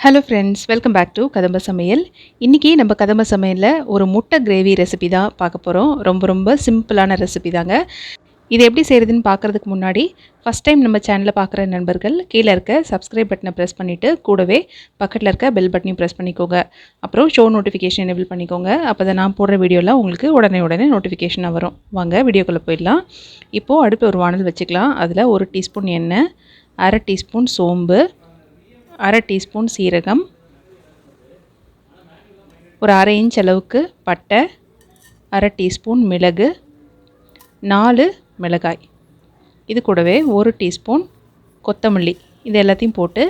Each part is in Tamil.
Hello friends, welcome back to Kadamba Samayal. இன்றைக்கி நம்ம கதம்ப சமையலில் ஒரு முட்டை கிரேவி ரெசிபி தான் பார்க்க போகிறோம். ரொம்ப சிம்பிளான ரெசிபி தாங்க. இது எப்படி செய்கிறதுன்னு பார்க்குறதுக்கு முன்னாடி ஃபஸ்ட் டைம் நம்ம சேனலை பார்க்குற நண்பர்கள் கீழே இருக்க சப்ஸ்கிரைப் பட்டனை ப்ரெஸ் பண்ணிவிட்டு கூடவே பக்கத்தில் இருக்க பெல் பட்டனையும் ப்ரெஸ் பண்ணிக்கோங்க. அப்புறம் ஷோ நோட்டிஃபிகேஷன் எனேபிள் பண்ணிக்கோங்க. அப்போ தான் நான் போடுற வீடியோலாம் உங்களுக்கு உடனே நோட்டிஃபிகேஷனாக வரும். வாங்க வீடியோக்குள்ளே போயிடலாம். இப்போது அடுப்பு ஒரு வானல் வச்சுக்கலாம். அதில் 1 டீஸ்பூன் எண்ணெய், 1/2 டீஸ்பூன் சோம்பு, 1/2 டீஸ்பூன் சீரகம், ஒரு 1/2 இன்ச் அளவுக்கு பட்டை, 1/2 டீஸ்பூன் மிளகு, 4 மிளகாய், இது கூடவே 1 டீஸ்பூன் கொத்தமல்லி, இது எல்லாத்தையும் போட்டு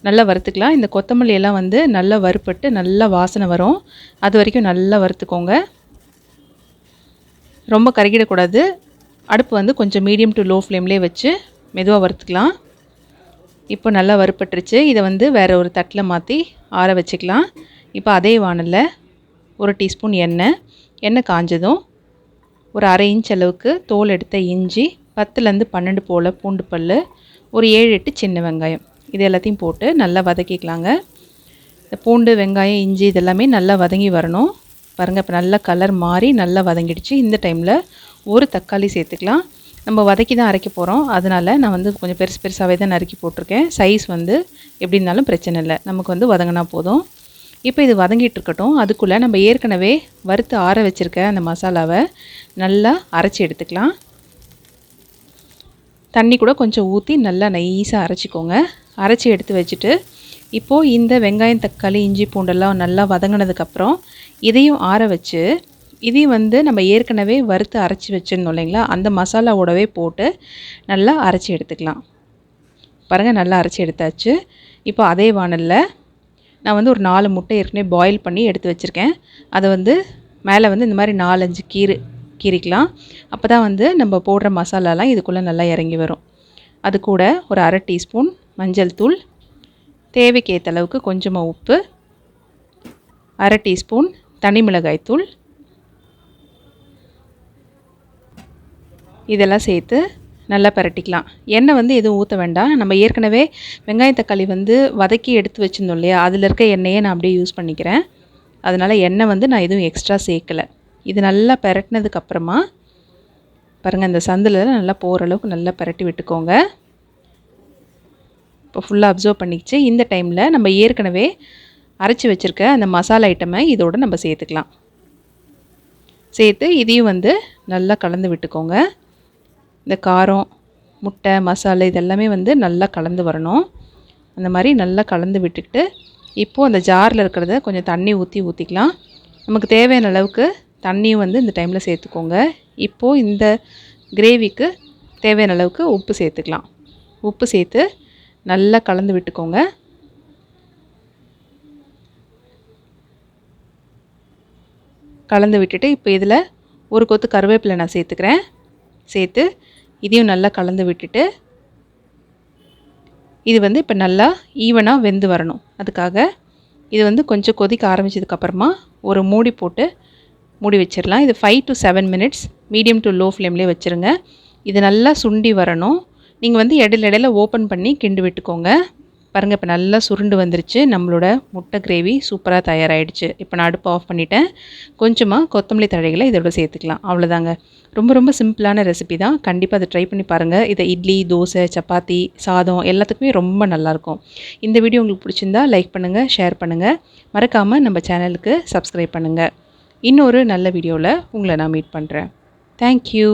நல்லா வறுத்துக்கலாம். இந்த கொத்தமல்லி எல்லாம் நல்லா வறுப்பட்டு நல்லா வாசனை வரும். அது வரைக்கும் நல்லா வறுத்துக்கோங்க. ரொம்ப கருகிடக்கூடாது. அடுப்பு கொஞ்சம் மீடியம் டு லோ ஃப்ளேம்லேயே வச்சு மெதுவாக வறுத்துக்கலாம். இப்போ நல்லா வறுப்பட்டுருச்சு. இதை வேறு ஒரு தட்டில் மாற்றி ஆற வச்சுக்கலாம். இப்போ அதே வானலில் 1 டீஸ்பூன் எண்ணெய் காஞ்சதும் ஒரு 1/2 இன்ச் அளவுக்கு தோல் எடுத்த இஞ்சி, 10லேருந்து 12 போல் பூண்டு பல், ஒரு 7-8 சின்ன வெங்காயம், இது எல்லாத்தையும் போட்டு நல்லா வதக்கிக்கலாங்க. இந்த பூண்டு, வெங்காயம், இஞ்சி இதெல்லாமே நல்லா வதங்கி வரணும். பாருங்கள், இப்போ நல்லா கலர் மாறி நல்லா வதங்கிடுச்சு. இந்த டைமில் ஒரு தக்காளி சேர்த்துக்கலாம். நம்ம வதக்கி தான் அரைக்க போகிறோம். அதனால் நான் கொஞ்சம் பெருசாகவே தான் நறுக்கி போட்டிருக்கேன். சைஸ் எப்படி இருந்தாலும் பிரச்சனை இல்லை, நமக்கு வதங்கினா போதும். இப்போ இது வதங்கிட்டு இருக்கட்டும். அதுக்குள்ளே நம்ம ஏற்கனவே வறுத்து ஆற வச்சுருக்க அந்த மசாலாவை நல்லா அரைச்சி எடுத்துக்கலாம். தண்ணி கூட கொஞ்சம் ஊற்றி நல்லா நைஸாக அரைச்சிக்கோங்க. அரைச்சி எடுத்து வச்சுட்டு இப்போது இந்த வெங்காயம், தக்காளி, இஞ்சி, பூண்டெல்லாம் நல்லா வதங்கினதுக்கப்புறம் இதையும் ஆற வச்சு இதையும் நம்ம ஏற்கனவே வறுத்து அரைச்சி வச்சுருந்தோம் இல்லைங்களா, அந்த மசாலாவோடவே போட்டு நல்லா அரைச்சி எடுத்துக்கலாம். பாருங்கள், நல்லா அரைச்சி எடுத்தாச்சு. இப்போ அதே வானலில் நான் ஒரு 4 முட்டை ஏற்கனவே பாயில் பண்ணி எடுத்து வச்சுருக்கேன். அதை மேலே இந்த மாதிரி 4-5 கீறிக்கலாம். அப்போ தான் நம்ம போடுற மசாலாலாம் இதுக்குள்ளே நல்லா இறங்கி வரும். அது கூட ஒரு 1/2 டீஸ்பூன் மஞ்சள் தூள், தேவைக்கு ஏற்ற அளவுக்கு கொஞ்சமாக உப்பு, 1/2 டீஸ்பூன் தனி மிளகாய் தூள், இதெல்லாம் சேர்த்து நல்லா பரட்டிக்கலாம். எண்ணெய் எதுவும் ஊற்ற வேண்டாம். நம்ம ஏற்கனவே வெங்காயம், தக்காளி வதக்கி எடுத்து வச்சுருந்தோம் இல்லையா, அதில் இருக்க எண்ணெயை நான் அப்படியே யூஸ் பண்ணிக்கிறேன். அதனால் எண்ணெய் நான் எதுவும் எக்ஸ்ட்ரா சேர்க்கலை. இது நல்லா பரட்டினதுக்கப்புறமா பாருங்கள், இந்த சந்தில் நல்லா போகிற அளவுக்கு நல்லா பரட்டி விட்டுக்கோங்க. இப்போ ஃபுல்லாக அப்சர்வ் பண்ணிக்கிச்சு. இந்த டைமில் நம்ம ஏற்கனவே அரைச்சி வச்சுருக்க அந்த மசாலா ஐட்டமை இதோடு நம்ம சேர்த்துக்கலாம். சேர்த்து இதையும் நல்லா கலந்து விட்டுக்கோங்க. இந்த காரம், முட்டை, மசாலா இதெல்லாமே நல்லா கலந்து வரணும். அந்த மாதிரி நல்லா கலந்து விட்டுக்கிட்டு இப்போது அந்த ஜாரில் இருக்கிறத கொஞ்சம் தண்ணி ஊற்றிக்கலாம். நமக்கு தேவையான அளவுக்கு தண்ணியும் இந்த டைமில் சேர்த்துக்கோங்க. இப்போது இந்த கிரேவிக்கு தேவையான அளவுக்கு உப்பு சேர்த்துக்கலாம். உப்பு சேர்த்து நல்லா கலந்து விட்டுக்கோங்க. கலந்து விட்டுட்டு இப்போ இதில் ஒரு கொத்து கருவேப்பிலை நான் சேர்த்துக்கிறேன். சேர்த்து இதையும் நல்லா கலந்து விட்டுட்டு இது இப்போ நல்லா ஈவனாக வெந்து வரணும். அதுக்காக இது கொஞ்சம் கொதிக்க ஆரம்பித்ததுக்கப்புறமா ஒரு மூடி போட்டு மூடி வச்சிடலாம். இது 5 to 7 minutes medium to low ஃப்ளேம்லேயே வச்சுருங்க. இது நல்லா சுண்டி வரணும். நீங்கள் இடையில ஓப்பன் பண்ணி கிண்டு விட்டுக்கோங்க. பாருங்கள், இப்போ நல்லா சுருண்டு வந்துருச்சு. நம்மளோட முட்டை கிரேவி சூப்பராக தயாராகிடுச்சு. இப்போ நான் அடுப்பு ஆஃப் பண்ணிவிட்டேன். கொஞ்சமாக கொத்தமல்லி தழைகளை இதோட சேர்த்துக்கலாம். அவ்வளோதாங்க. ரொம்ப சிம்பிளான ரெசிபி தான். கண்டிப்பாக அதை ட்ரை பண்ணி பாருங்கள். இதை இட்லி, தோசை, சப்பாத்தி, சாதம் எல்லாத்துக்குமே ரொம்ப நல்லாயிருக்கும். இந்த வீடியோ உங்களுக்கு பிடிச்சிருந்தா லைக் பண்ணுங்கள், ஷேர் பண்ணுங்கள். மறக்காமல் நம்ம சேனலுக்கு சப்ஸ்கிரைப் பண்ணுங்கள். இன்னொரு நல்ல வீடியோவில் உங்களை நான் மீட் பண்ணுறேன். தேங்க்யூ.